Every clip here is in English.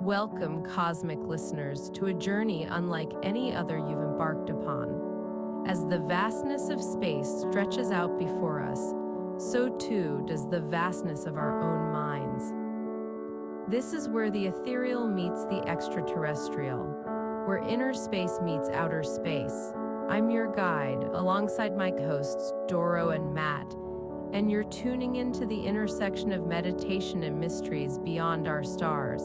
Welcome, cosmic listeners, to a journey unlike any other you've embarked upon. As the vastness of space stretches out before us, so too does the vastness of our own minds. This is where the ethereal meets the extraterrestrial, where inner space meets outer space. I'm your guide, alongside my hosts, Doro and Matt, and you're tuning into the intersection of meditation and mysteries beyond our stars.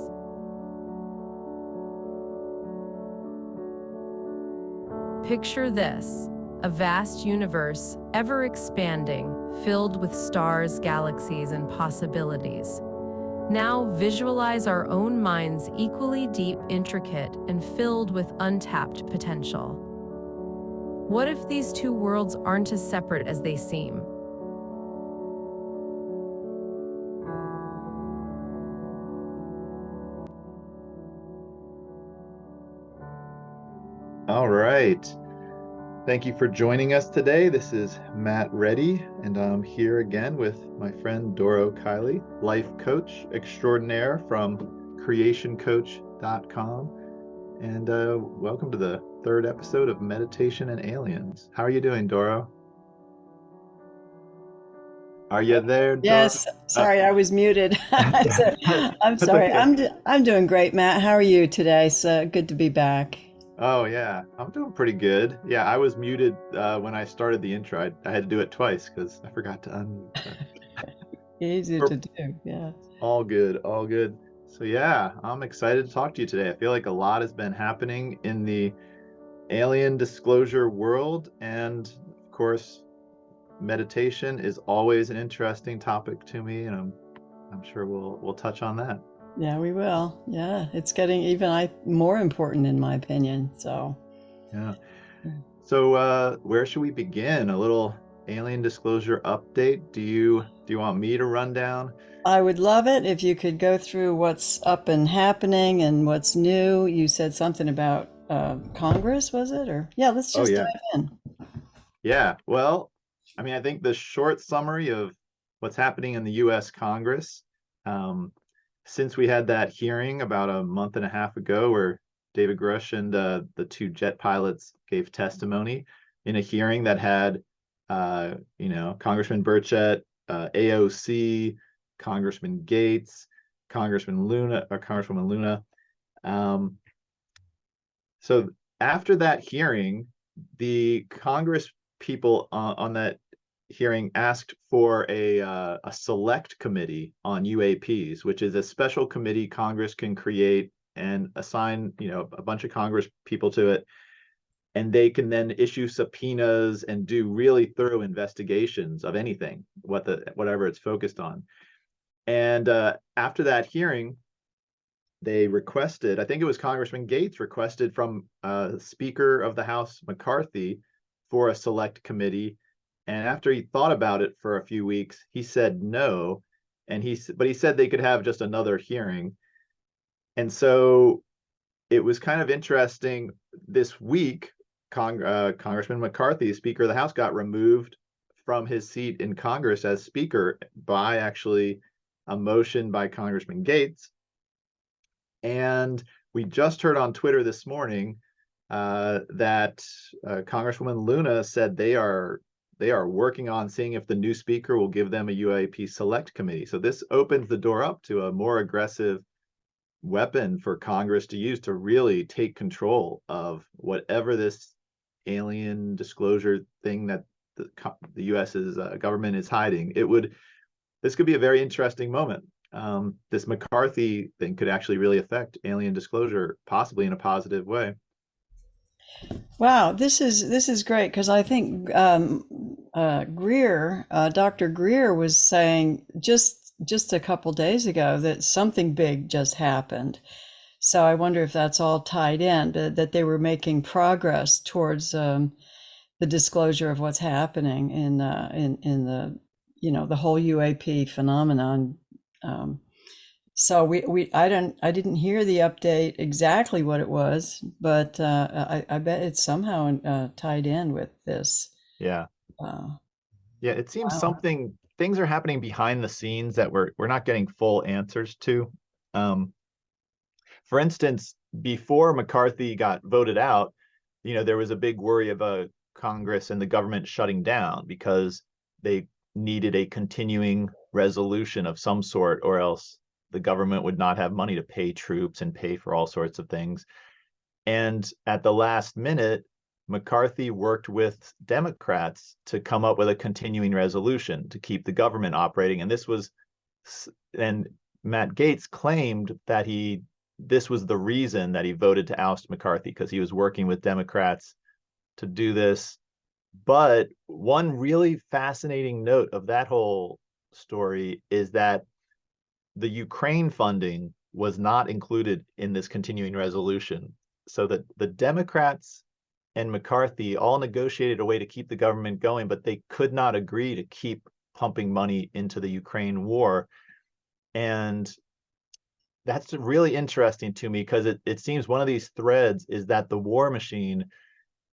Picture this: a vast universe, ever expanding, filled with stars, galaxies, and possibilities. Now visualize our own minds equally deep, intricate, and filled with untapped potential. What if these two worlds aren't as separate as they seem? All right. Thank you for joining us today. This is Matt Reddy, and I'm here again with my friend Doro Kiley, life coach extraordinaire from creationcoach.com. And welcome to the third episode of Meditation and Aliens. How are you doing, Doro? Are you there, Doro? Yes, sorry, I was muted. I'm That's sorry. okay. I'm doing great, Matt. How are you today? So good to be back. Oh yeah, I'm doing pretty good. Yeah, I was muted when I started the intro. I had to do it twice because I forgot to Easy to do. Yeah. All good, all good. So yeah, I'm excited to talk to you today. I feel like a lot has been happening in the alien disclosure world, and of course, meditation is always an interesting topic to me, and I'm sure we'll touch on that. Yeah, we will. Yeah, it's getting even more important in my opinion. So, Yeah. yeah. So where should we begin? A little alien disclosure update. Do you want me to run down? I would love it if you could go through what's up and happening and what's new. You said something about Congress, was it? Or yeah, let's Oh just yeah. dive in. Yeah. Well, I mean, I think the short summary of what's happening in the US Congress, um, since we had that hearing about a month and a half ago where David Grush and the two jet pilots gave testimony in a hearing that had, Congressman Burchett, AOC, Congressman Gates, Congresswoman Luna. Um, so after that hearing, the Congress people on that hearing asked for a select committee on UAPs, which is a special committee Congress can create and assign, a bunch of Congress people to it, and they can then issue subpoenas and do really thorough investigations of anything, whatever it's focused on. And after that hearing, they requested, I think it was Congressman Gates requested from Speaker of the House McCarthy for a select committee. And after he thought about it for a few weeks, he said no. But he said they could have just another hearing. And so it was kind of interesting this week. Congressman McCarthy, Speaker of the House, got removed from his seat in Congress as Speaker by actually a motion by Congressman Gates. And we just heard on Twitter this morning that Congresswoman Luna said they are working on seeing if the new speaker will give them a UAP select committee. So this opens the door up to a more aggressive weapon for Congress to use to really take control of whatever this alien disclosure thing that the US's government is hiding. This could be a very interesting moment. This McCarthy thing could actually really affect alien disclosure, possibly in a positive way. Wow, this is great because I think Dr. Greer was saying just a couple days ago that something big just happened. So I wonder if that's all tied in, but that they were making progress towards the disclosure of what's happening in the the whole UAP phenomenon. Um, so I didn't hear the update exactly what it was, but I bet it's somehow tied in with this. Yeah. Uh, Yeah, it seems wow. things are happening behind the scenes that we're not getting full answers to. Um, for instance, before McCarthy got voted out, there was a big worry of a Congress and the government shutting down because they needed a continuing resolution of some sort, or else the government would not have money to pay troops and pay for all sorts of things. And at the last minute, McCarthy worked with Democrats to come up with a continuing resolution to keep the government operating. And Matt Gaetz claimed that this was the reason that he voted to oust McCarthy, because he was working with Democrats to do this. But one really fascinating note of that whole story is that the Ukraine funding was not included in this continuing resolution. So that the Democrats and McCarthy all negotiated a way to keep the government going, but they could not agree to keep pumping money into the Ukraine war. And that's really interesting to me, because it seems one of these threads is that the war machine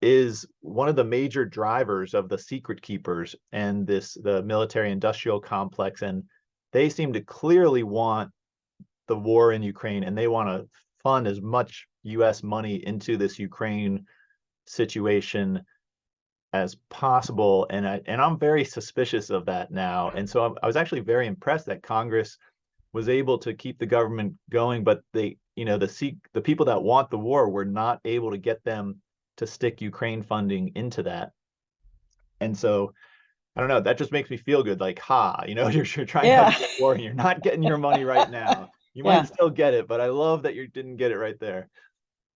is one of the major drivers of the secret keepers and the military industrial complex. And they seem to clearly want the war in Ukraine, and they want to fund as much US money into this Ukraine situation as possible. And I'm very suspicious of that now. And so I was actually very impressed that Congress was able to keep the government going, but the people that want the war were not able to get them to stick Ukraine funding into that. And so I don't know, that just makes me feel good. Like, you're trying to have Yeah. a good war and you're not getting your money right now. You Yeah. might still get it, but I love that you didn't get it right there.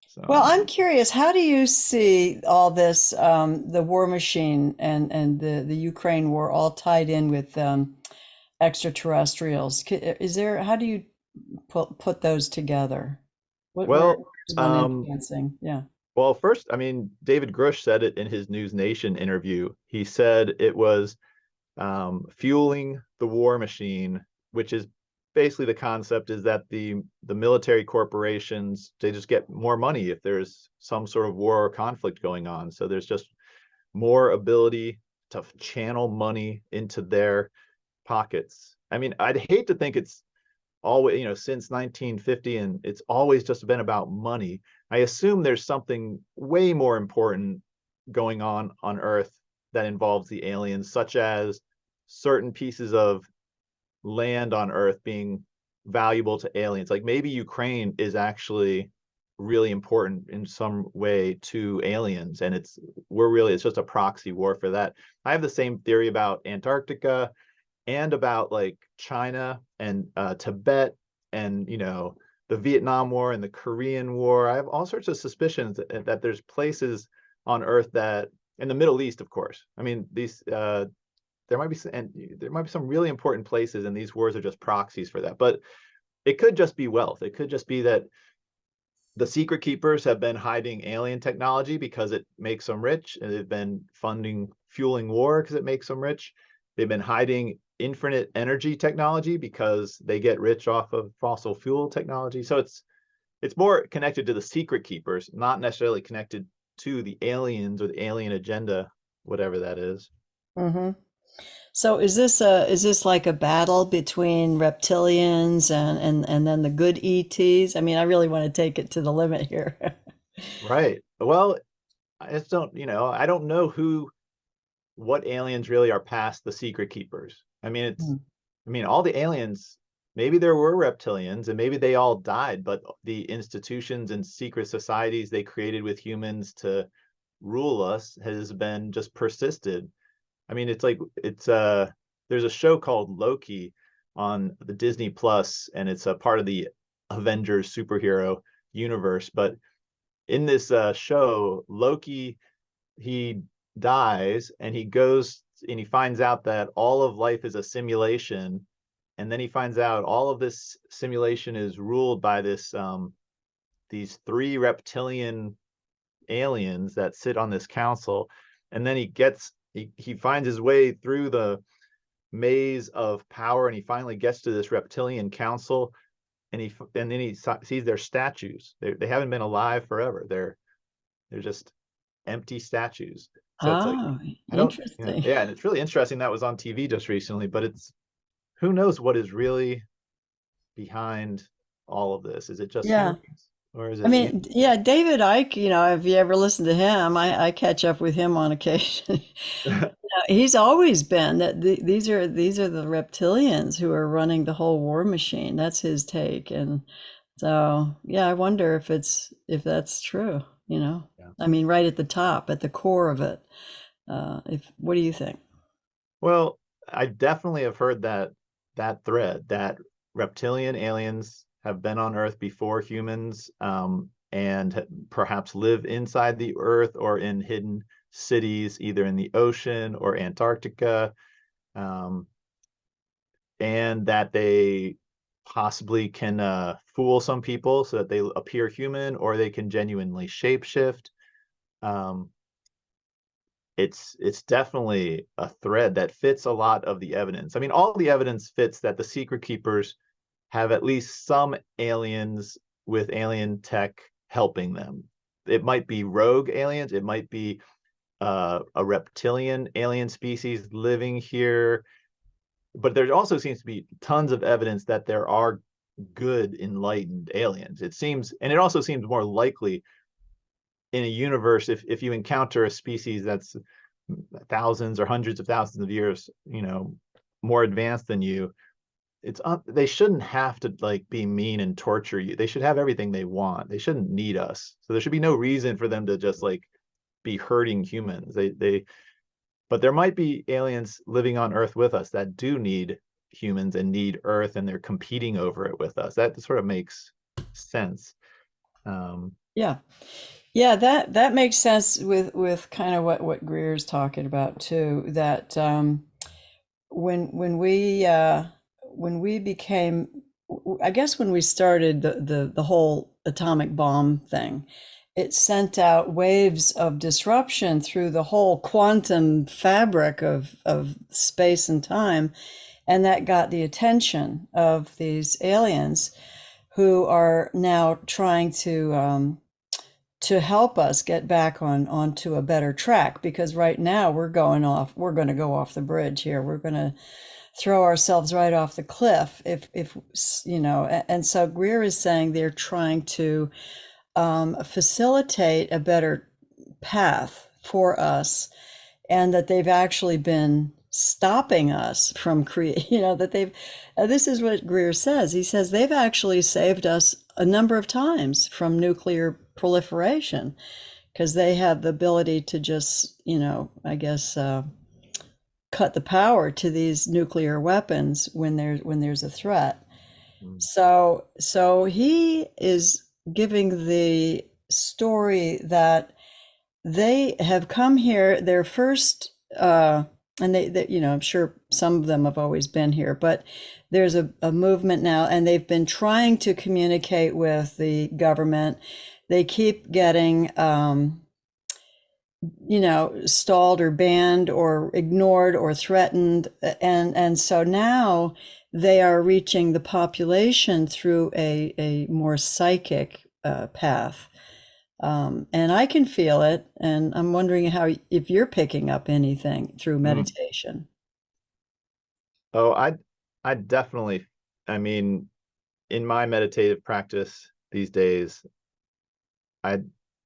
So Well, I'm curious, how do you see all this, the war machine and the Ukraine war all tied in with extraterrestrials? How do you put those together? Where's well, one influencing? Yeah. well, first, I mean, David Grush said it in his News Nation interview. He said it was fueling the war machine, which is basically the concept is that the military corporations, they just get more money if there's some sort of war or conflict going on. So there's just more ability to channel money into their pockets. I mean, I'd hate to think it's always, since 1950, and it's always just been about money. I assume there's something way more important going on Earth that involves the aliens, such as certain pieces of land on Earth being valuable to aliens. Like maybe Ukraine is actually really important in some way to aliens, and it's just a proxy war for that. I have the same theory about Antarctica and about like China and Tibet and the Vietnam War and the Korean War. I have all sorts of suspicions that there's places on Earth that, in the Middle East, of course. I mean, there might be some really important places, and these wars are just proxies for that. But it could just be wealth. It could just be that the secret keepers have been hiding alien technology because it makes them rich, and they've been fueling war because it makes them rich. They've been hiding infinite energy technology because they get rich off of fossil fuel technology. So it's more connected to the secret keepers, not necessarily connected to the aliens or the alien agenda, whatever that is. Mm-hmm. So is this like a battle between reptilians and then the good ETs? I mean, I really want to take it to the limit here. Right. Well, I just don't, I don't know what aliens really are past the secret keepers. All the aliens, maybe there were reptilians and maybe they all died, but the institutions and secret societies they created with humans to rule us has been just persisted. I mean, there's a show called Loki on the Disney Plus, and it's a part of the Avengers superhero universe. But in this show, Loki, he dies and he goes and he finds out that all of life is a simulation. And then he finds out all of this simulation is ruled by these three reptilian aliens that sit on this council. And then he finds his way through the maze of power, and he finally gets to this reptilian council, and then he sees their statues. They haven't been alive forever. They're just empty statues. So it's like, Oh, I don't, interesting. yeah, and it's really interesting that was on TV just recently, but who knows what is really behind all of this? Is it just Yeah. humans, or is I it mean, yeah, David Icke, if you ever listen to him, I catch up with him on occasion. He's always been that these are the reptilians who are running the whole war machine. That's his take. And so, yeah, I wonder if that's true, Yeah. I mean, right at the top, at the core of it. What do you think? Well, I definitely have heard that thread that reptilian aliens have been on Earth before humans, and perhaps live inside the Earth or in hidden cities, either in the ocean or Antarctica, um, and that they possibly can fool some people so that they appear human, or they can genuinely shapeshift. Um, it's definitely a thread that fits a lot of the evidence. I mean, all the evidence fits that the secret keepers have at least some aliens with alien tech helping them. It might be rogue aliens, it might be a reptilian alien species living here, but there also seems to be tons of evidence that there are good enlightened aliens. It seems, and it also seems more likely in a universe, if you encounter a species that's thousands or hundreds of thousands of years, more advanced than you, they shouldn't have to like be mean and torture you. They should have everything they want. They shouldn't need us. So there should be no reason for them to just like be hurting humans. But there might be aliens living on Earth with us that do need humans and need Earth, and they're competing over it with us. That sort of makes sense. Yeah. Yeah, that makes sense with kind of what Greer's talking about too, that when we became, I guess when we started the whole atomic bomb thing, it sent out waves of disruption through the whole quantum fabric of space and time, and that got the attention of these aliens who are now trying to help us get back onto a better track, because right now we're going to go off the bridge here. We're going to throw ourselves right off the cliff if and so Greer is saying they're trying to facilitate a better path for us, and that they've actually been stopping us from create that they've this is what Greer says. He says they've actually saved us a number of times from nuclear proliferation, because they have the ability to just I guess cut the power to these nuclear weapons when there's a threat. So he is giving the story that they have come here, their first and they I'm sure some of them have always been here, but there's a movement now, and they've been trying to communicate with the government. They keep getting stalled or banned or ignored or threatened, and so now they are reaching the population through a more psychic path. And I can feel it, and I'm wondering if you're picking up anything through Mm. meditation. Oh, I definitely, I mean, in my meditative practice these days, I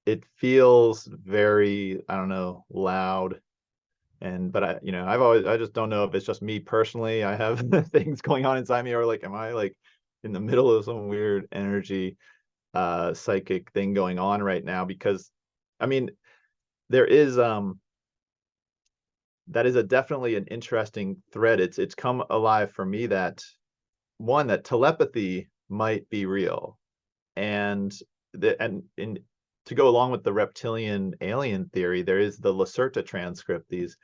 it feels very, I don't know, loud. But I just don't know if it's just me personally. I have things going on inside me, or like, am I like in the middle of some weird energy, psychic thing going on right now? Because I mean, there is that is a definitely an interesting thread. It's come alive for me that one, that telepathy might be real, and to go along with the reptilian alien theory, there is the Lacerta transcript, these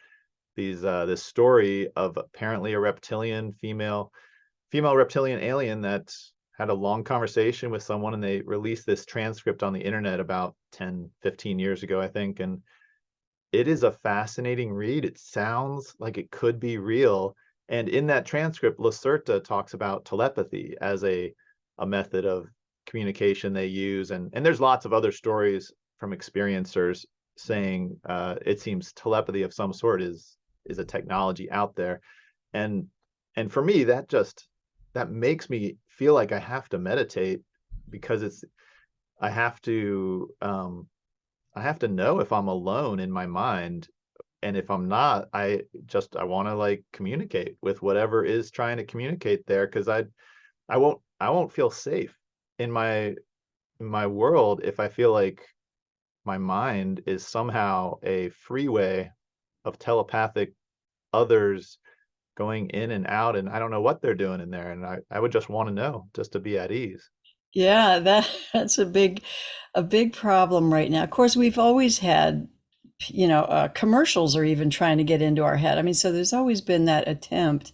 this story of apparently a female reptilian alien that had a long conversation with someone, and they released this transcript on the internet about 10-15 years ago, I think. And it is a fascinating read. It sounds like it could be real. And in that transcript, Lacerta talks about telepathy as a method of communication they use. And there's lots of other stories from experiencers saying it seems telepathy of some sort is a technology out there. And and for me, that makes me feel like I have to meditate, because I have to um I have to know if I'm alone in my mind. And if I'm not, I want to like communicate with whatever is trying to communicate there, because I won't feel safe in my world if I feel like my mind is somehow a freeway of telepathic others going in and out, and I don't know what they're doing in there, and I would just want to know, just to be at ease. Yeah, that's a big problem right now. Of course, we've always had, commercials are even trying to get into our head. I mean, so there's always been that attempt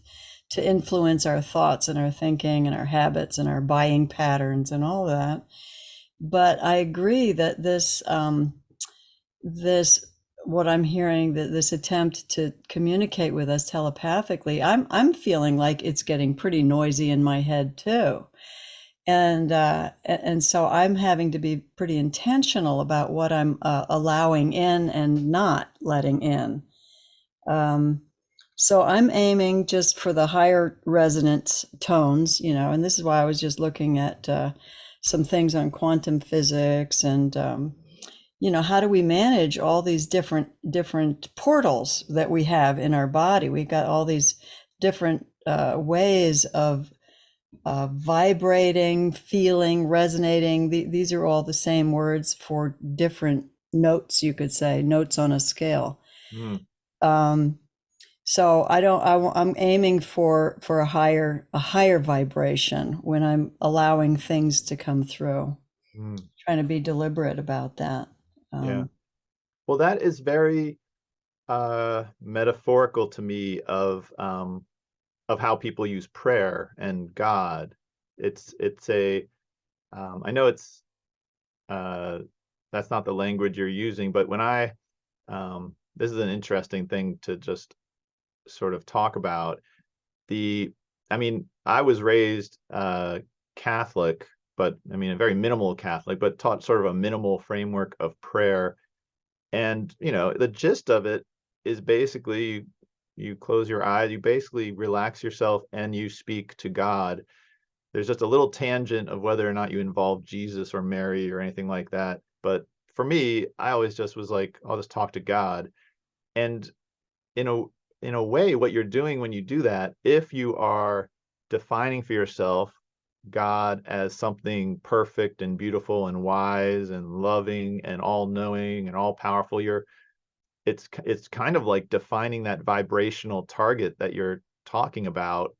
to influence our thoughts and our thinking and our habits and our buying patterns and all that. But I agree that this what I'm hearing, that this attempt to communicate with us telepathically, I'm feeling like it's getting pretty noisy in my head too. And so I'm having to be pretty intentional about what I'm allowing in and not letting in. Um, so I'm aiming just for the higher resonance tones, and this is why I was just looking at some things on quantum physics and how do we manage all these different portals that we have in our body? We've got all these different ways of vibrating, feeling, resonating. These are all the same words for different notes, you could say, notes on a scale. Mm, Um, so I'm aiming for a higher vibration when I'm allowing things to come through, mm, trying to be deliberate about that. yeah. Um, Well, that is very metaphorical to me of how people use prayer and God. It's a I know it's uh that's not the language you're using, but when I this is an interesting thing to just sort of talk about. The I mean, I was raised Catholic, but I mean a very minimal Catholic, but taught sort of a minimal framework of prayer. And, the gist of it is basically you close your eyes, you basically relax yourself and you speak to God. There's just a little tangent of whether or not you involve Jesus or Mary or anything like that. But for me, I always just was like, I'll just talk to God. And in a in a way, what you're doing when you do that, if you are defining for yourself God as something perfect and beautiful and wise and loving and all knowing and all powerful, it's kind of like defining that vibrational target that you're talking about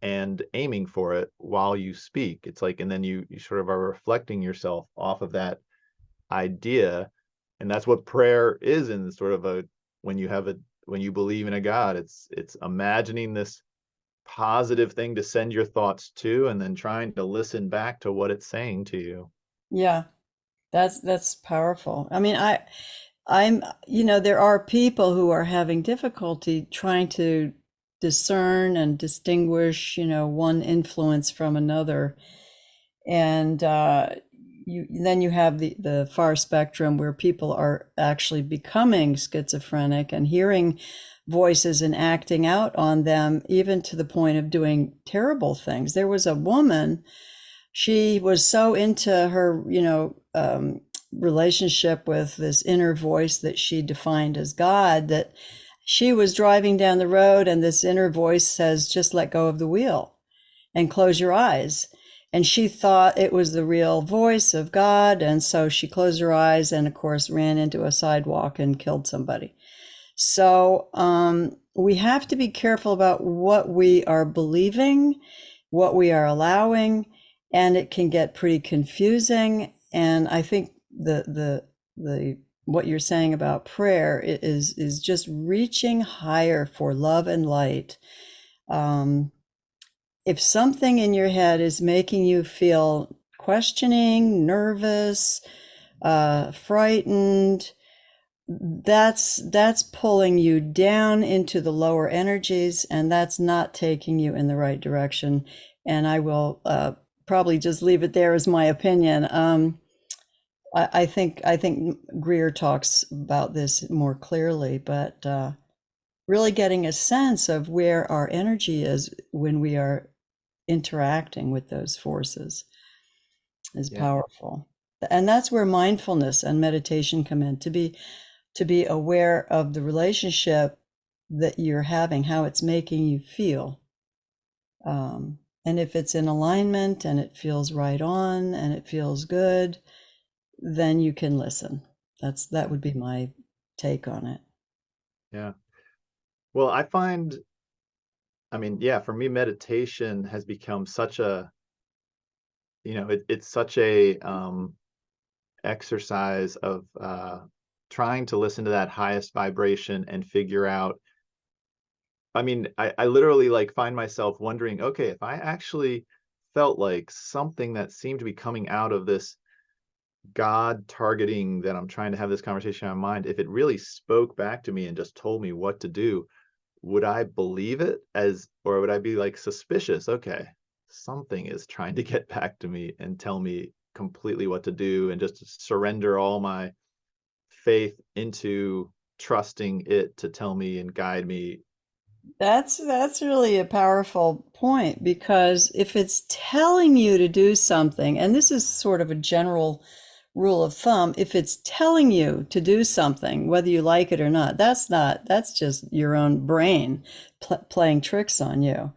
and aiming for it while you speak. It's like, and then you sort of are reflecting yourself off of that idea. And that's what prayer is, in sort of a when you have a when you believe in a God, it's imagining this positive thing to send your thoughts to, and then trying to listen back to what it's saying to you. yeah, that's powerful. I mean, I'm, there are people who are having difficulty trying to discern and distinguish, one influence from another. And then you have the far spectrum where people are actually becoming schizophrenic and hearing voices and acting out on them, even to the point of doing terrible things. There was a woman, she was so into her, relationship with this inner voice that she defined as God, that she was driving down the road and this inner voice says, just let go of the wheel and close your eyes. And she thought it was the real voice of God. And so she closed her eyes and, of course, ran into a sidewalk and killed somebody. So we have to be careful about what we are believing, what we are allowing, and it can get pretty confusing. And I think the what you're saying about prayer is just reaching higher for love and light. If something in your head is making you feel questioning, nervous, frightened, that's pulling you down into the lower energies, and that's not taking you in the right direction. And I will probably just leave it there as my opinion. I think Greer talks about this more clearly, but really getting a sense of where our energy is when we are interacting with those forces is Yeah. powerful. And that's where mindfulness and meditation come in, to be aware of the relationship that you're having, how it's making you feel. And if it's in alignment and it feels right on and it feels good, then you can listen. That would be my take on it. Yeah. Well, I mean, yeah, for me, meditation has become such a, it's such a exercise of trying to listen to that highest vibration and figure out. I mean, I literally like find myself wondering, okay, if I actually felt like something that seemed to be coming out of this God targeting that I'm trying to have this conversation in my mind, if it really spoke back to me and just told me what to do, would I believe it or would I be like suspicious? Okay, something is trying to get back to me and tell me completely what to do, and just surrender all my faith into trusting it to tell me and guide me. That's really a powerful point, because if it's telling you to do something, and this is sort of a general rule of thumb, if it's telling you to do something, whether you like it or not, that's just your own brain playing tricks on you.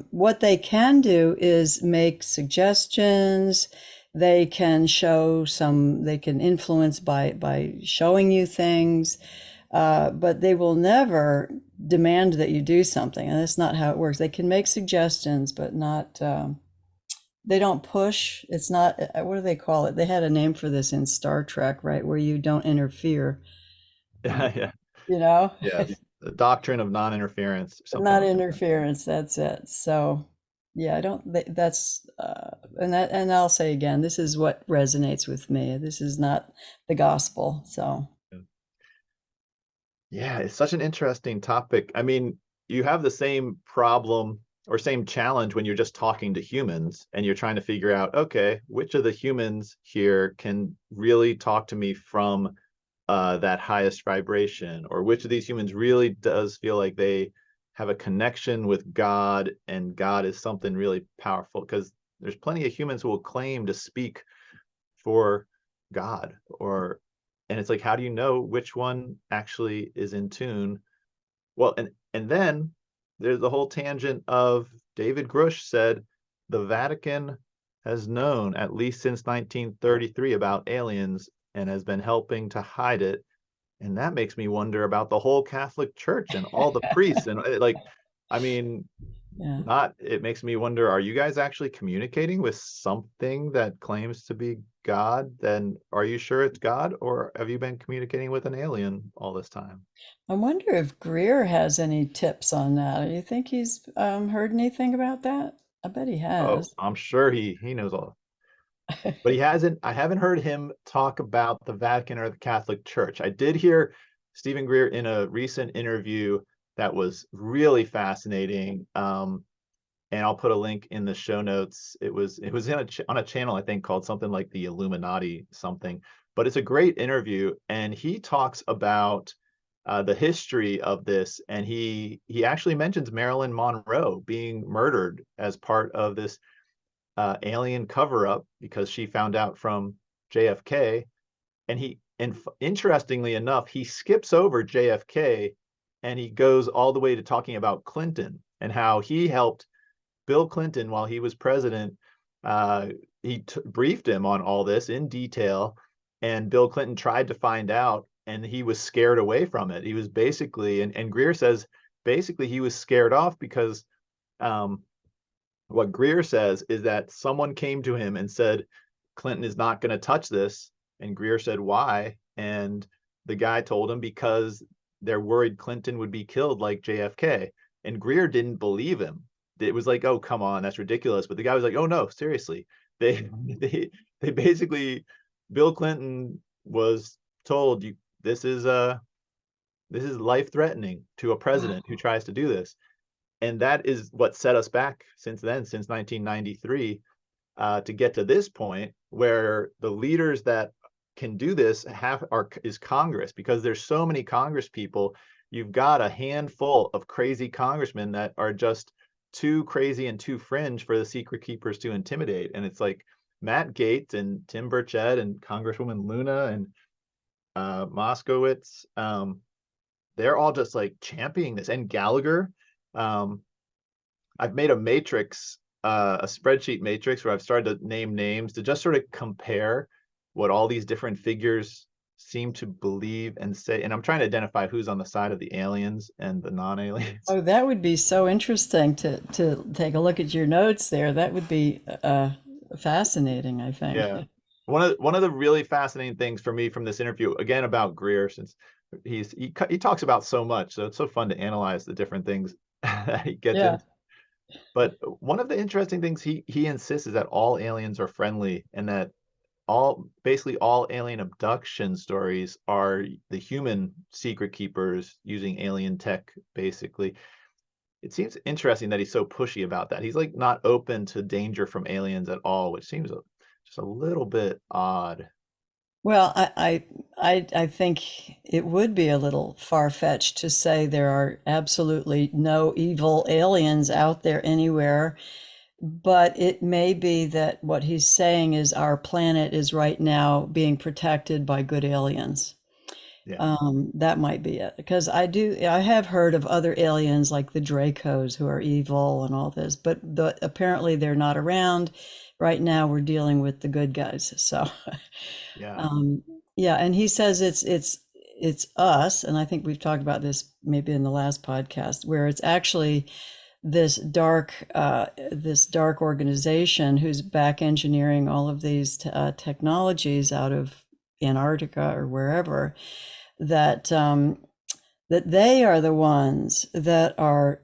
What they can do is make suggestions. They can they can influence by showing you things, but they will never demand that you do something. And that's not how it works. They can make suggestions, but not, they don't push. It's not, what do they call it? They had a name for this in Star Trek, right? Where you don't interfere, Yeah, you know? yeah, the doctrine of non-interference or something Not like that. interference, that's it. So, yeah, I don't, that's, and I'll say again, this is what resonates with me. This is not the gospel. So, Yeah, it's such an interesting topic. I mean, you have the same problem or same challenge when you're just talking to humans and you're trying to figure out, okay, which of the humans here can really talk to me from that highest vibration, or which of these humans really does feel like they have a connection with God and God is something really powerful. Because there's plenty of humans who will claim to speak for God, and it's like, how do you know which one actually is in tune? Well, and then there's the whole tangent of David Grush said the Vatican has known at least since 1933 about aliens and has been helping to hide it. And that makes me wonder about the whole Catholic Church and all the priests and like, I mean, yeah. it makes me wonder, are you guys actually communicating with something that claims to be God? Then are you sure it's God, or have you been communicating with an alien all this time? I wonder if Greer has any tips on that. Do you think he's heard anything about that? I bet he Oh, has. I'm sure he knows all, but I haven't heard him talk about the Vatican or the Catholic Church. I did hear Stephen Greer in a recent interview that was really fascinating. And I'll put a link in the show notes. It was on a channel I think called something like the Illuminati something, but it's a great interview, and he talks about the history of this, and he actually mentions Marilyn Monroe being murdered as part of this alien cover up because she found out from JFK, and interestingly enough, he skips over JFK and he goes all the way to talking about Clinton and how he helped Bill Clinton, while he was president, uh, he briefed him on all this in detail, and Bill Clinton tried to find out, and he was scared away from it. He was basically, and Greer says, basically he was scared off because um, what Greer says is that someone came to him and said, Clinton is not going to touch this. And Greer said, why? And the guy told him because they're worried Clinton would be killed like JFK. And Greer didn't believe him. It was like, oh, come on, that's ridiculous. But the guy was like, oh, no, seriously. They basically, Bill Clinton was told, this is this is life threatening to a president who tries to do this. And that is what set us back since then, since 1993, to get to this point where the leaders that can do this is Congress, because there's so many Congress people. You've got a handful of crazy congressmen that are just too crazy and too fringe for the secret keepers to intimidate. And it's like Matt Gaetz and Tim Burchett and Congresswoman Luna and Moskowitz, they're all just like championing this. And Gallagher, I've made a matrix, a spreadsheet matrix where I've started to name names to just sort of compare what all these different figures seem to believe and say. And I'm trying to identify who's on the side of the aliens and the non-aliens. Oh, that would be so interesting to take a look at your notes there. That would be fascinating, I think. Yeah. One of the really fascinating things for me from this interview, again about Greer, since he talks about so much, so it's so fun to analyze the different things that he gets Yeah. into. But one of the interesting things he insists is that all aliens are friendly, and that basically all alien abduction stories are the human secret keepers using alien tech, basically. It seems interesting that he's so pushy about that. He's like not open to danger from aliens at all, which seems just a little bit odd. Well, I think it would be a little far-fetched to say there are absolutely no evil aliens out there anywhere, but it may be that what he's saying is our planet is right now being protected by good aliens. Yeah. That might be it. Because I have heard of other aliens like the Dracos who are evil and all this, but apparently they're not around. Right now we're dealing with the good guys. So, Yeah. yeah, and he says it's us, and I think we've talked about this maybe in the last podcast, where it's actually this dark organization who's back engineering all of these technologies out of Antarctica or wherever, that that they are the ones that are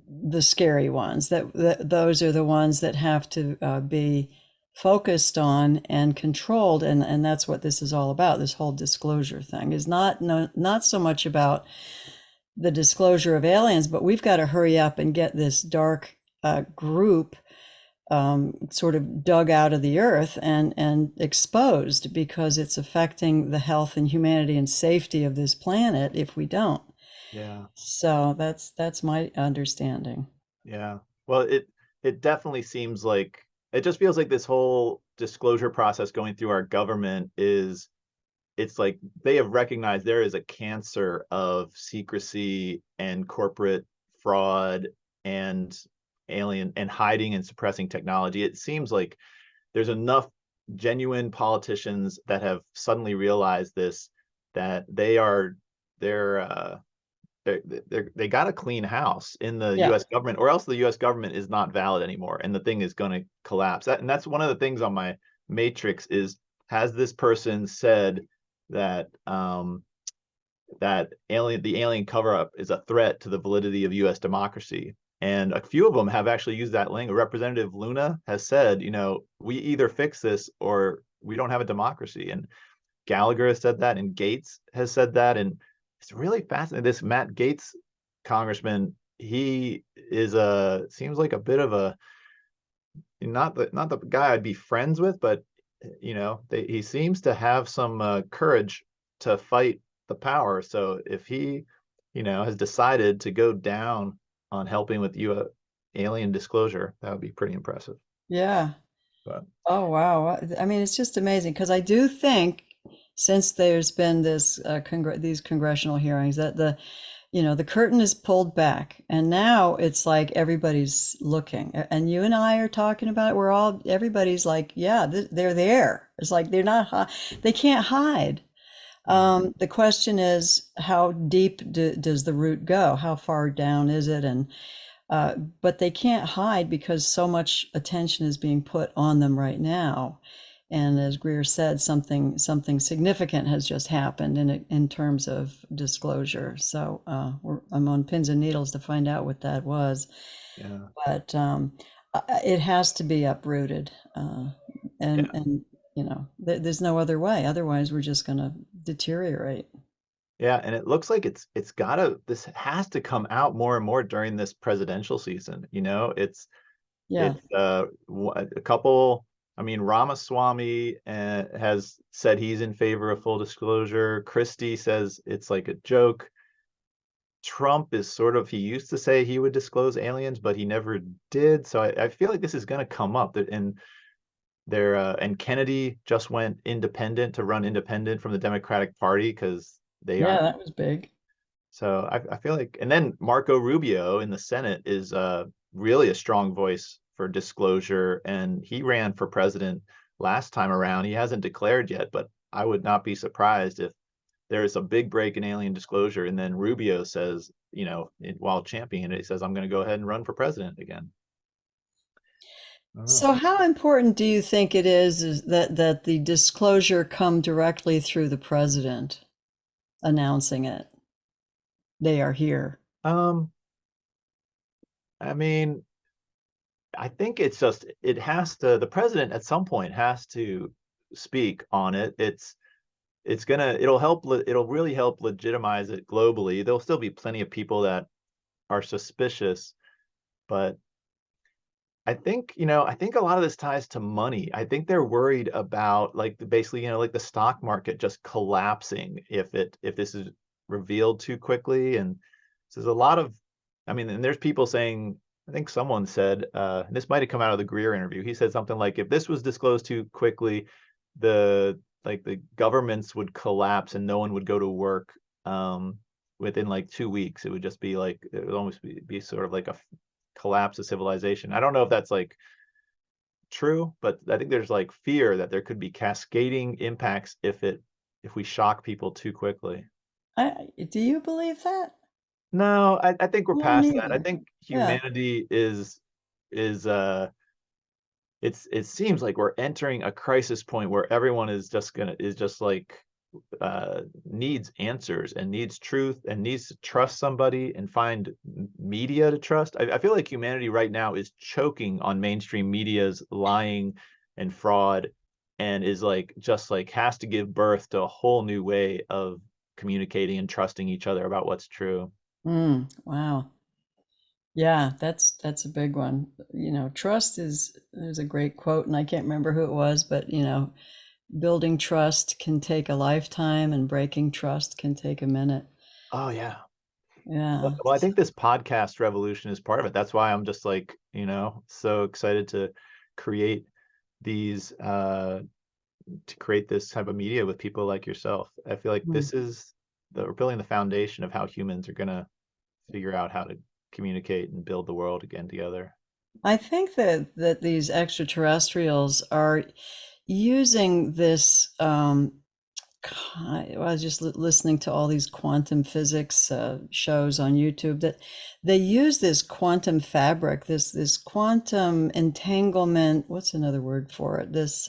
the scary ones, that those are the ones that have to be focused on and controlled, and that's what this is all about. This whole disclosure thing is not so much about the disclosure of aliens, but we've got to hurry up and get this dark group sort of dug out of the earth and exposed, because it's affecting the health and humanity and safety of this planet if we don't. Yeah. So that's my understanding. Yeah. Well, it definitely seems like it just feels like this whole disclosure process going through our government it's like they have recognized there is a cancer of secrecy and corporate fraud and alien and hiding and suppressing technology. It seems like there's enough genuine politicians that have suddenly realized this, that they're they got to clean house in the Yeah. U.S. government, or else the U.S. government is not valid anymore, and the thing is going to collapse. And that's one of the things on my matrix is, has this person said that that the alien cover up is a threat to the validity of U.S. democracy? And a few of them have actually used that language. Representative Luna has said, we either fix this or we don't have a democracy. And Gallagher has said that, and Gates has said that. And it's really fascinating. This Matt Gaetz congressman, he is seems like a bit of a, not the guy I'd be friends with, but he seems to have some courage to fight the power. So if he, has decided to go down on helping with alien disclosure, that would be pretty impressive. Yeah. But Oh, wow. I mean, it's just amazing, because I do think since there's been these congressional hearings that the curtain is pulled back, and now it's like everybody's looking, and you and I are talking about it. Everybody's like, yeah, they're there. It's like they're not, they can't hide. The question is, how deep does the root go? How far down is it? And but they can't hide because so much attention is being put on them right now. And as Greer said, something significant has just happened in terms of disclosure. So I'm on pins and needles to find out what that was. yeah. But it has to be uprooted, and Yeah. there's no other way. Otherwise, we're just going to deteriorate. Yeah, and it looks like this has to come out more and more during this presidential season. Yeah. It's a couple. I mean, Ramaswamy has said he's in favor of full disclosure. Christie says it's like a joke. Trump is sort of, he used to say he would disclose aliens, but he never did. So I feel like this is going to come up. And and Kennedy just went independent to run independent from the Democratic Party because they Yeah, aren't. that was big. So I feel like, and then Marco Rubio in the Senate is really a strong voice for disclosure, and he ran for president last time around. He hasn't declared yet, but I would not be surprised if there is a big break in alien disclosure, and then Rubio says, while championing it, he says, "I'm going to go ahead and run for president again." I don't know. So how important do you think it is that the disclosure come directly through the president announcing it? They are here. Um, I mean, I think it's just it has to. The president at some point has to speak on it. It'll really help legitimize it globally. There'll still be plenty of people that are suspicious, but I think a lot of this ties to money. I think they're worried about like basically, like the stock market just collapsing if this is revealed too quickly. And so there's a lot of, I mean, and there's people saying, I think someone said, and this might have come out of the Greer interview. He said something like, if this was disclosed too quickly, the governments would collapse and no one would go to work within like 2 weeks. It would just be like, it would almost be sort of like a collapse of civilization. I don't know if that's like true, but I think there's like fear that there could be cascading impacts if we shock people too quickly. Do you believe that? No, I think we're No, past that. I neither. think Yeah. humanity is it seems like we're entering a crisis point where everyone is just like needs answers and needs truth and needs to trust somebody and find media to trust. I feel like humanity right now is choking on mainstream media's lying and fraud, and is like just like has to give birth to a whole new way of communicating and trusting each other about what's true. Wow. Yeah, that's a big one. Trust is there's a great quote, and I can't remember who it was, but building trust can take a lifetime, and breaking trust can take a minute. Oh yeah. Yeah. Well, I think this podcast revolution is part of it. That's why I'm just like, so excited create these to create this type of media with people like yourself. I feel like Mm. we're building the foundation of how humans are gonna figure out how to communicate and build the world again together. I think that these extraterrestrials are using this. I was just listening to all these quantum physics shows on YouTube that they use this quantum fabric, this quantum entanglement. What's another word for it? This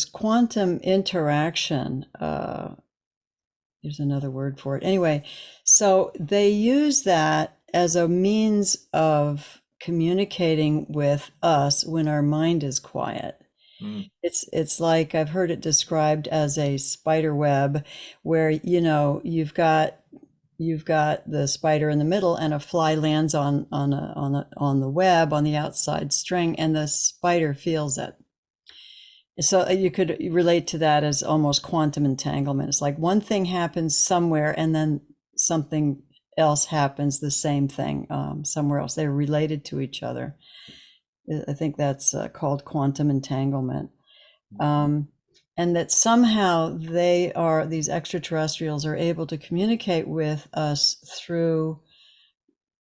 quantum interaction. There's another word for it. Anyway, so they use that as a means of communicating with us when our mind is quiet. Mm. It's like I've heard it described as a spider web where you've got the spider in the middle and a fly lands on the web on the outside string, and the spider feels it. So you could relate to that as almost quantum entanglement. It's like one thing happens somewhere and then something else happens, the same thing somewhere else. They're related to each other. I think that's called quantum entanglement. And that somehow these extraterrestrials are able to communicate with us through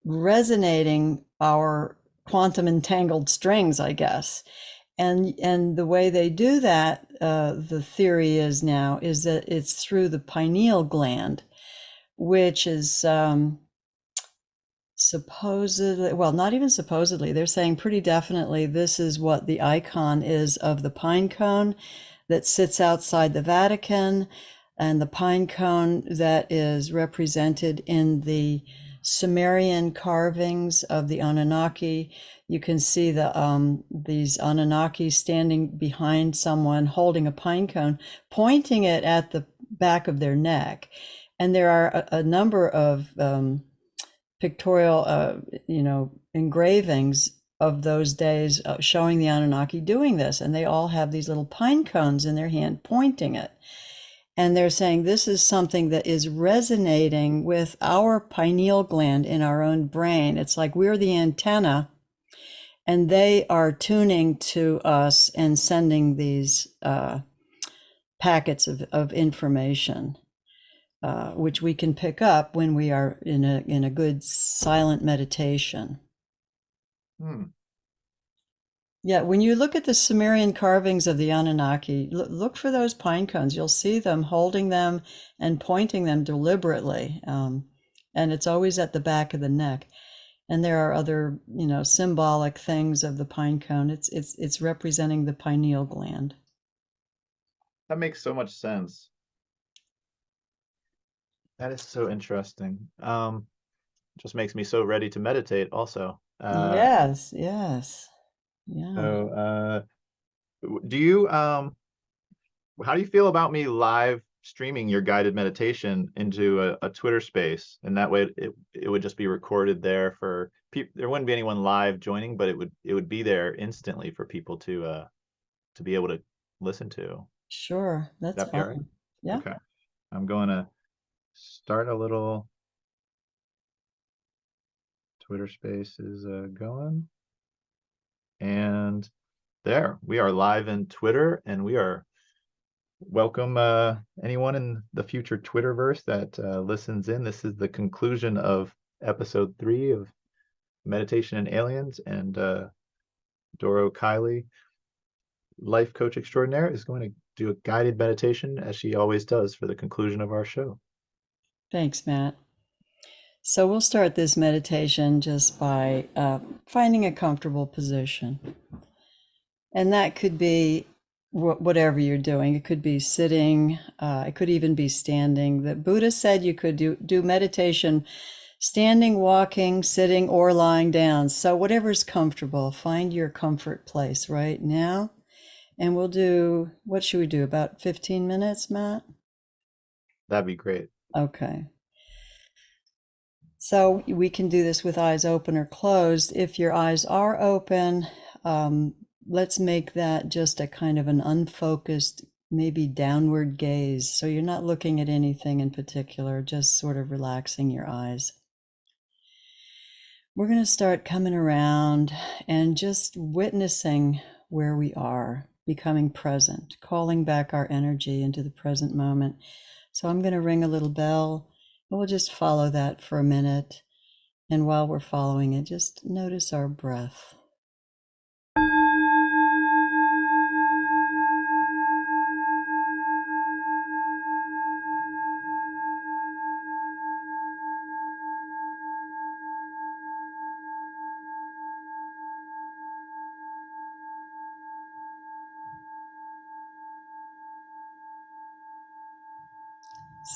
resonating our quantum entangled strings, I guess. And the way they do that, the theory is that it's through the pineal gland, which is supposedly, well, not even supposedly, they're saying pretty definitely this is what the icon is of the pine cone that sits outside the Vatican, and the pine cone that is represented in the Sumerian carvings of the Anunnaki. You can see these Anunnaki standing behind someone holding a pine cone, pointing it at the back of their neck. And there are a number of pictorial, engravings of those days showing the Anunnaki doing this, and they all have these little pine cones in their hand pointing it. And they're saying this is something that is resonating with our pineal gland in our own brain. It's like we're the antenna, and they are tuning to us and sending these packets of information, which we can pick up when we are in a good silent meditation. Yeah, when you look at the Sumerian carvings of the Anunnaki, look for those pine cones. You'll see them holding them and pointing them deliberately, and it's always at the back of the neck. And there are other, symbolic things of the pine cone. It's representing the pineal gland. That makes so much sense. That is so interesting. Just makes me so ready to meditate also. Yes, yes. Yeah. So, do you how do you feel about me live streaming your guided meditation into a Twitter space? And that way it would just be recorded there for people. There wouldn't be anyone live joining, but it would be there instantly for people to be able to listen to. Sure, that's That'd be all right. fine. Yeah. Okay. I'm going to start a little Twitter space is going. And there, we are live in Twitter, and we are welcome anyone in the future Twitterverse that listens in. This is the conclusion of episode 3 of Meditation and Aliens, and Doro Kiley, life coach extraordinaire, is going to do a guided meditation as she always does for the conclusion of our show. Thanks, Matt. So we'll start this meditation just by finding a comfortable position. And that could be whatever you're doing. It could be sitting, it could even be standing. The Buddha said you could do meditation standing, walking, sitting, or lying down. So whatever's comfortable, find your comfort place right now. And we'll do, what should we do, about 15 minutes, Matt? That'd be great. Okay. So we can do this with eyes open or closed. If your eyes are open, let's make that just a kind of an unfocused, maybe downward gaze. So you're not looking at anything in particular, just sort of relaxing your eyes. We're going to start coming around and just witnessing where we are, becoming present, calling back our energy into the present moment. So I'm going to ring a little bell, and we'll just follow that for a minute. And while we're following it, just notice our breath.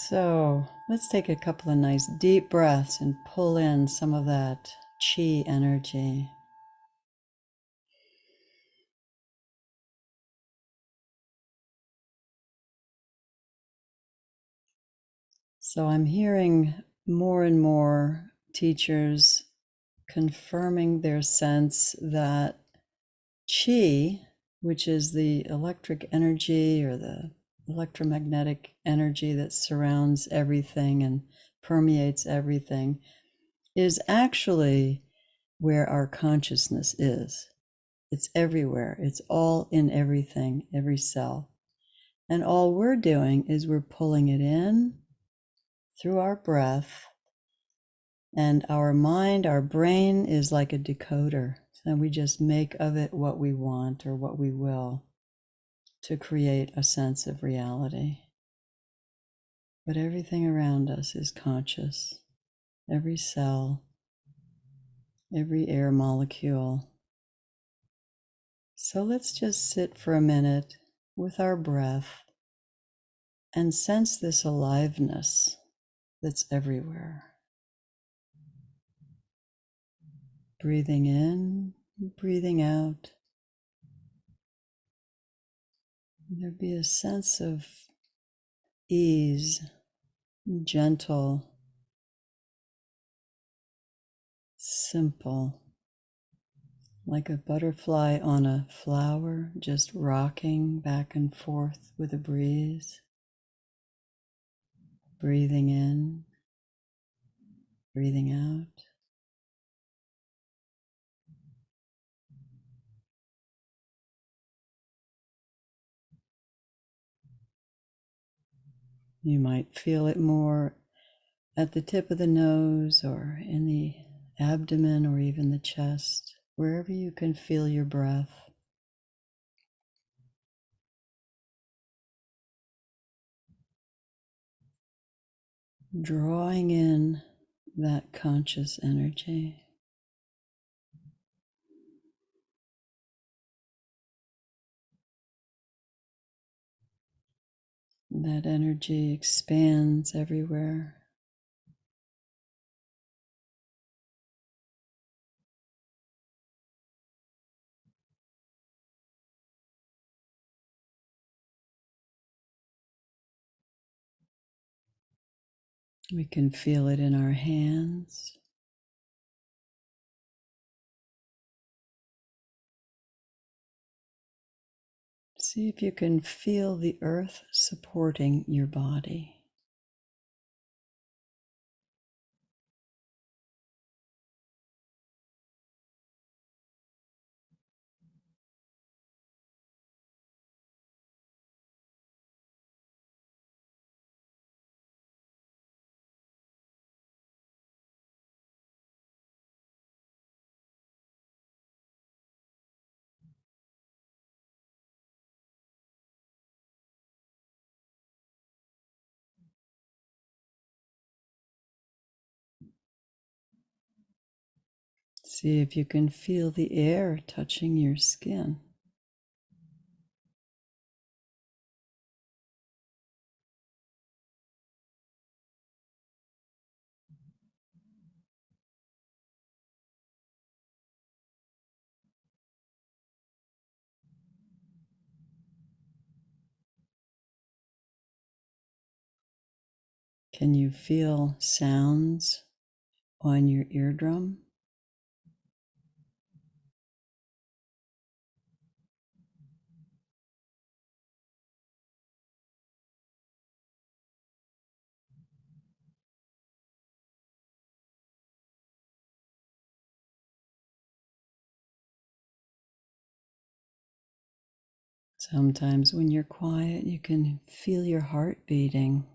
So let's take a couple of nice deep breaths and pull in some of that chi energy. So I'm hearing more and more teachers confirming their sense that chi, which is the electric energy or the electromagnetic energy that surrounds everything and permeates everything, is actually where our consciousness is. It's everywhere. It's all in everything, every cell. And all we're doing is we're pulling it in through our breath. And our mind, our brain is like a decoder. And we just make of it what we want or what we will to create a sense of reality. But everything around us is conscious. Every cell, every air molecule. So let's just sit for a minute with our breath and sense this aliveness that's everywhere. Breathing in, breathing out. There'd be a sense of ease, gentle, simple, like a butterfly on a flower, just rocking back and forth with a breeze. Breathing in, breathing out. You might feel it more at the tip of the nose or in the abdomen or even the chest, wherever you can feel your breath. Drawing in that conscious energy. That energy expands everywhere. We can feel it in our hands. See if you can feel the earth supporting your body. See if you can feel the air touching your skin. Can you feel sounds on your eardrum? Sometimes when you're quiet, you can feel your heart beating.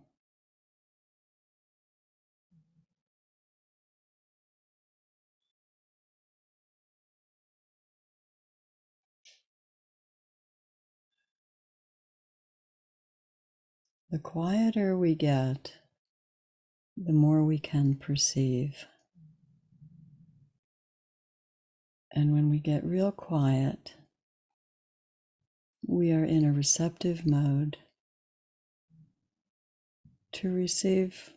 The quieter we get, the more we can perceive. And when we get real quiet, we are in a receptive mode to receive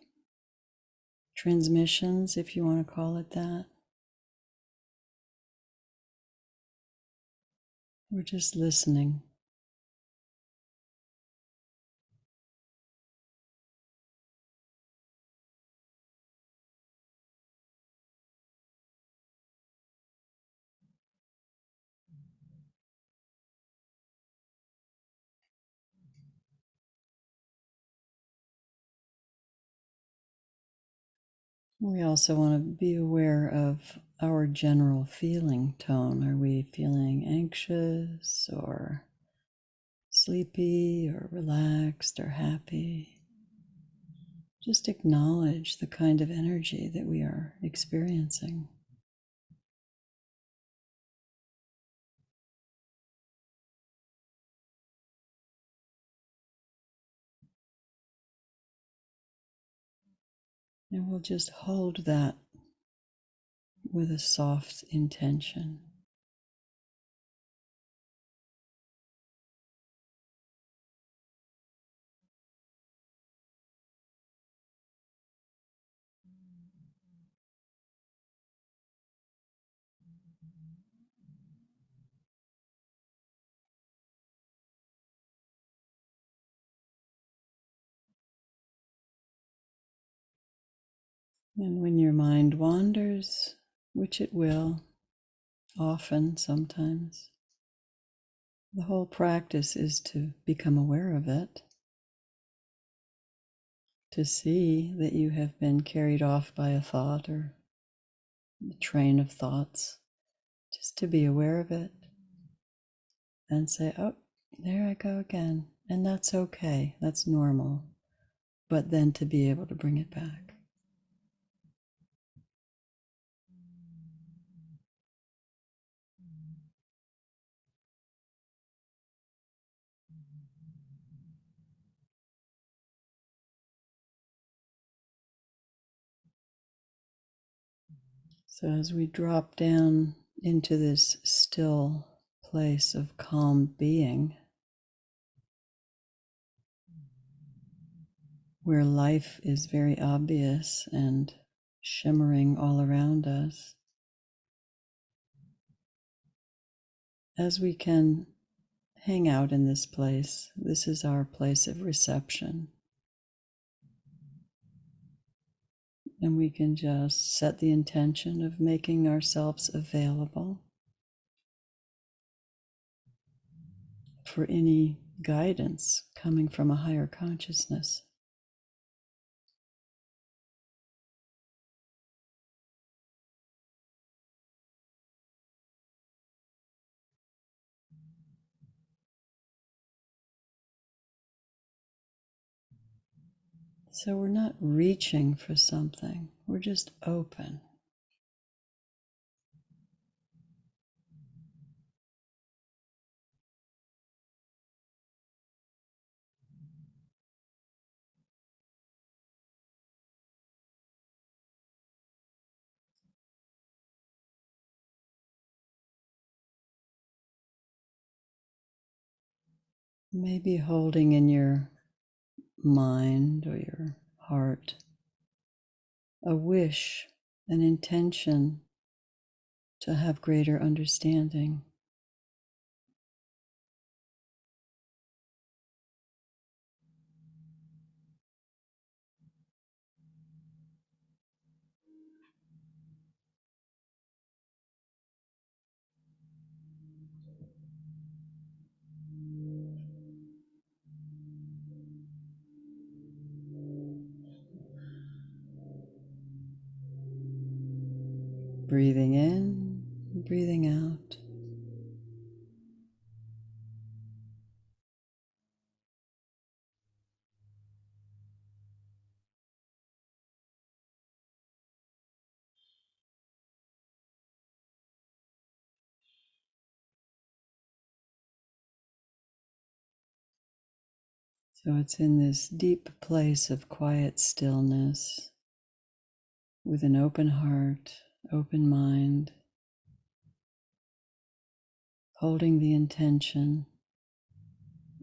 transmissions, if you want to call it that. We're just listening. We also want to be aware of our general feeling tone. Are we feeling anxious or sleepy or relaxed or happy? Just acknowledge the kind of energy that we are experiencing. And we'll just hold that with a soft intention. And when your mind wanders, which it will, often, sometimes, the whole practice is to become aware of it to see that you have been carried off by a thought or a train of thoughts, just to be aware of it and say, oh, there I go again. And that's okay, that's normal. But then to be able to bring it back. So as we drop down into this still place of calm being, where life is very obvious and shimmering all around us, as we can hang out in this place, this is our place of reception. And we can just set the intention of making ourselves available for any guidance coming from a higher consciousness. So we're not reaching for something, we're just open. Maybe holding in your mind or your heart a wish, an intention to have greater understanding. Breathing in, breathing out. So it's in this deep place of quiet stillness, with an open heart, open mind, holding the intention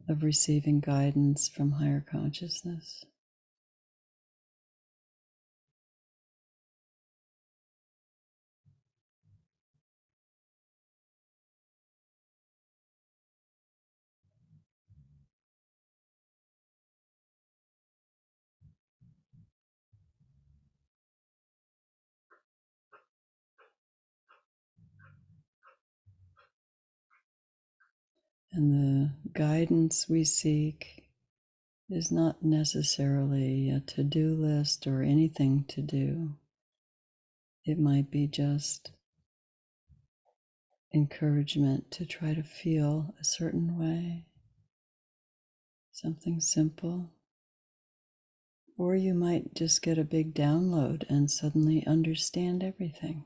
of receiving guidance from higher consciousness. And the guidance we seek is not necessarily a to-do list or anything to do. It might be just encouragement to try to feel a certain way, something simple. Or you might just get a big download and suddenly understand everything.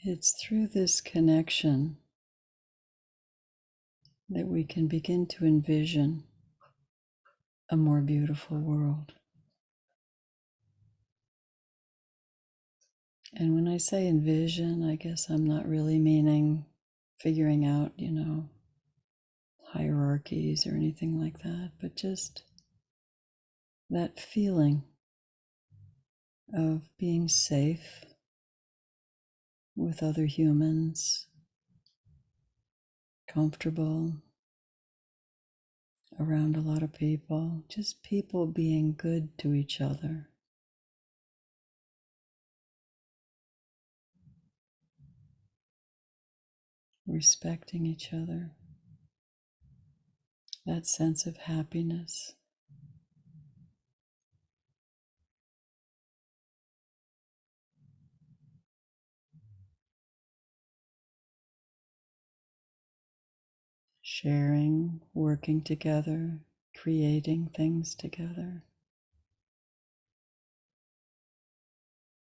It's through this connection that we can begin to envision a more beautiful world. And when I say envision, I guess I'm not really meaning figuring out, hierarchies or anything like that, but just that feeling of being safe with other humans, comfortable around a lot of people, just people being good to each other. Respecting each other, that sense of happiness. Sharing, working together, creating things together.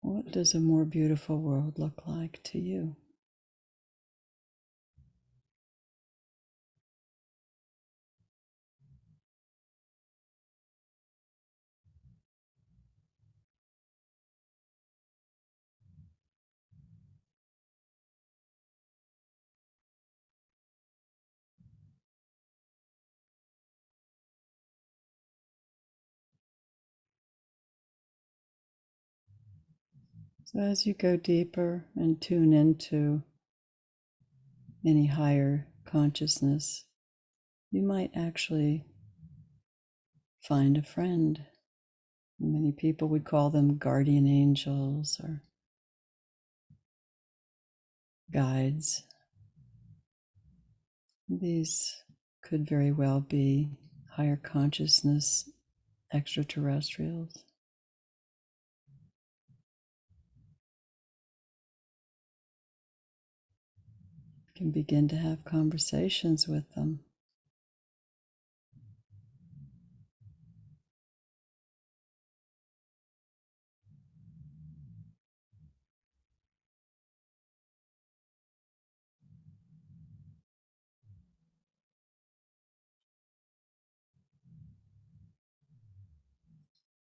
What does a more beautiful world look like to you? So as you go deeper and tune into any higher consciousness, you might actually find a friend. Many people would call them guardian angels or guides. These could very well be higher consciousness extraterrestrials. You can begin to have conversations with them.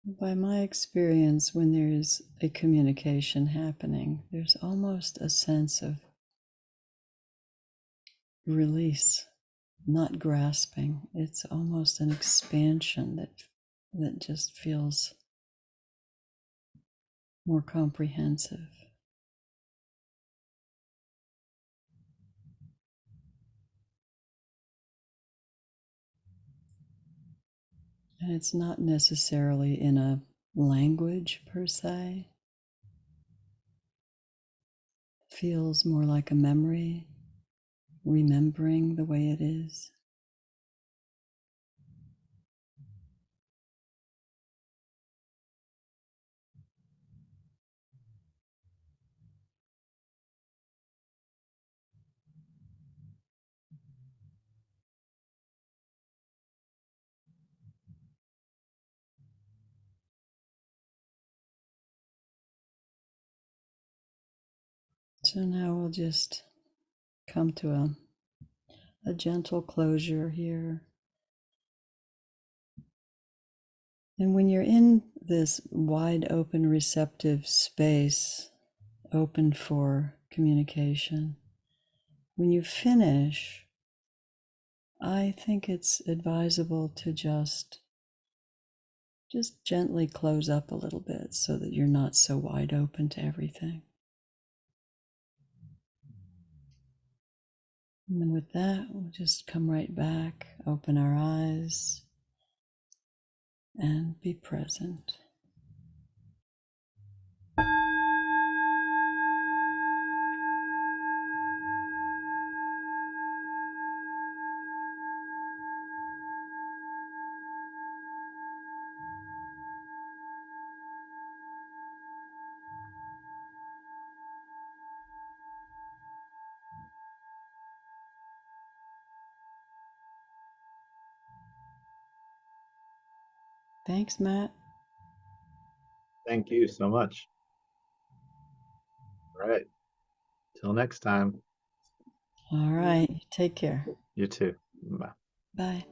By my experience, when there's a communication happening, there's almost a sense of release, not grasping. It's almost an expansion that just feels more comprehensive. And it's not necessarily in a language per se. It feels more like a memory, remembering the way it is. So now we'll just come to a gentle closure here. And when you're in this wide open receptive space, open for communication, when you finish, I think it's advisable to just gently close up a little bit so that you're not so wide open to everything. And then with that, we'll just come right back, open our eyes, and be present. Thanks, Matt. Thank you so much. All right. Till next time. All right. Take care. You too. Bye. Bye.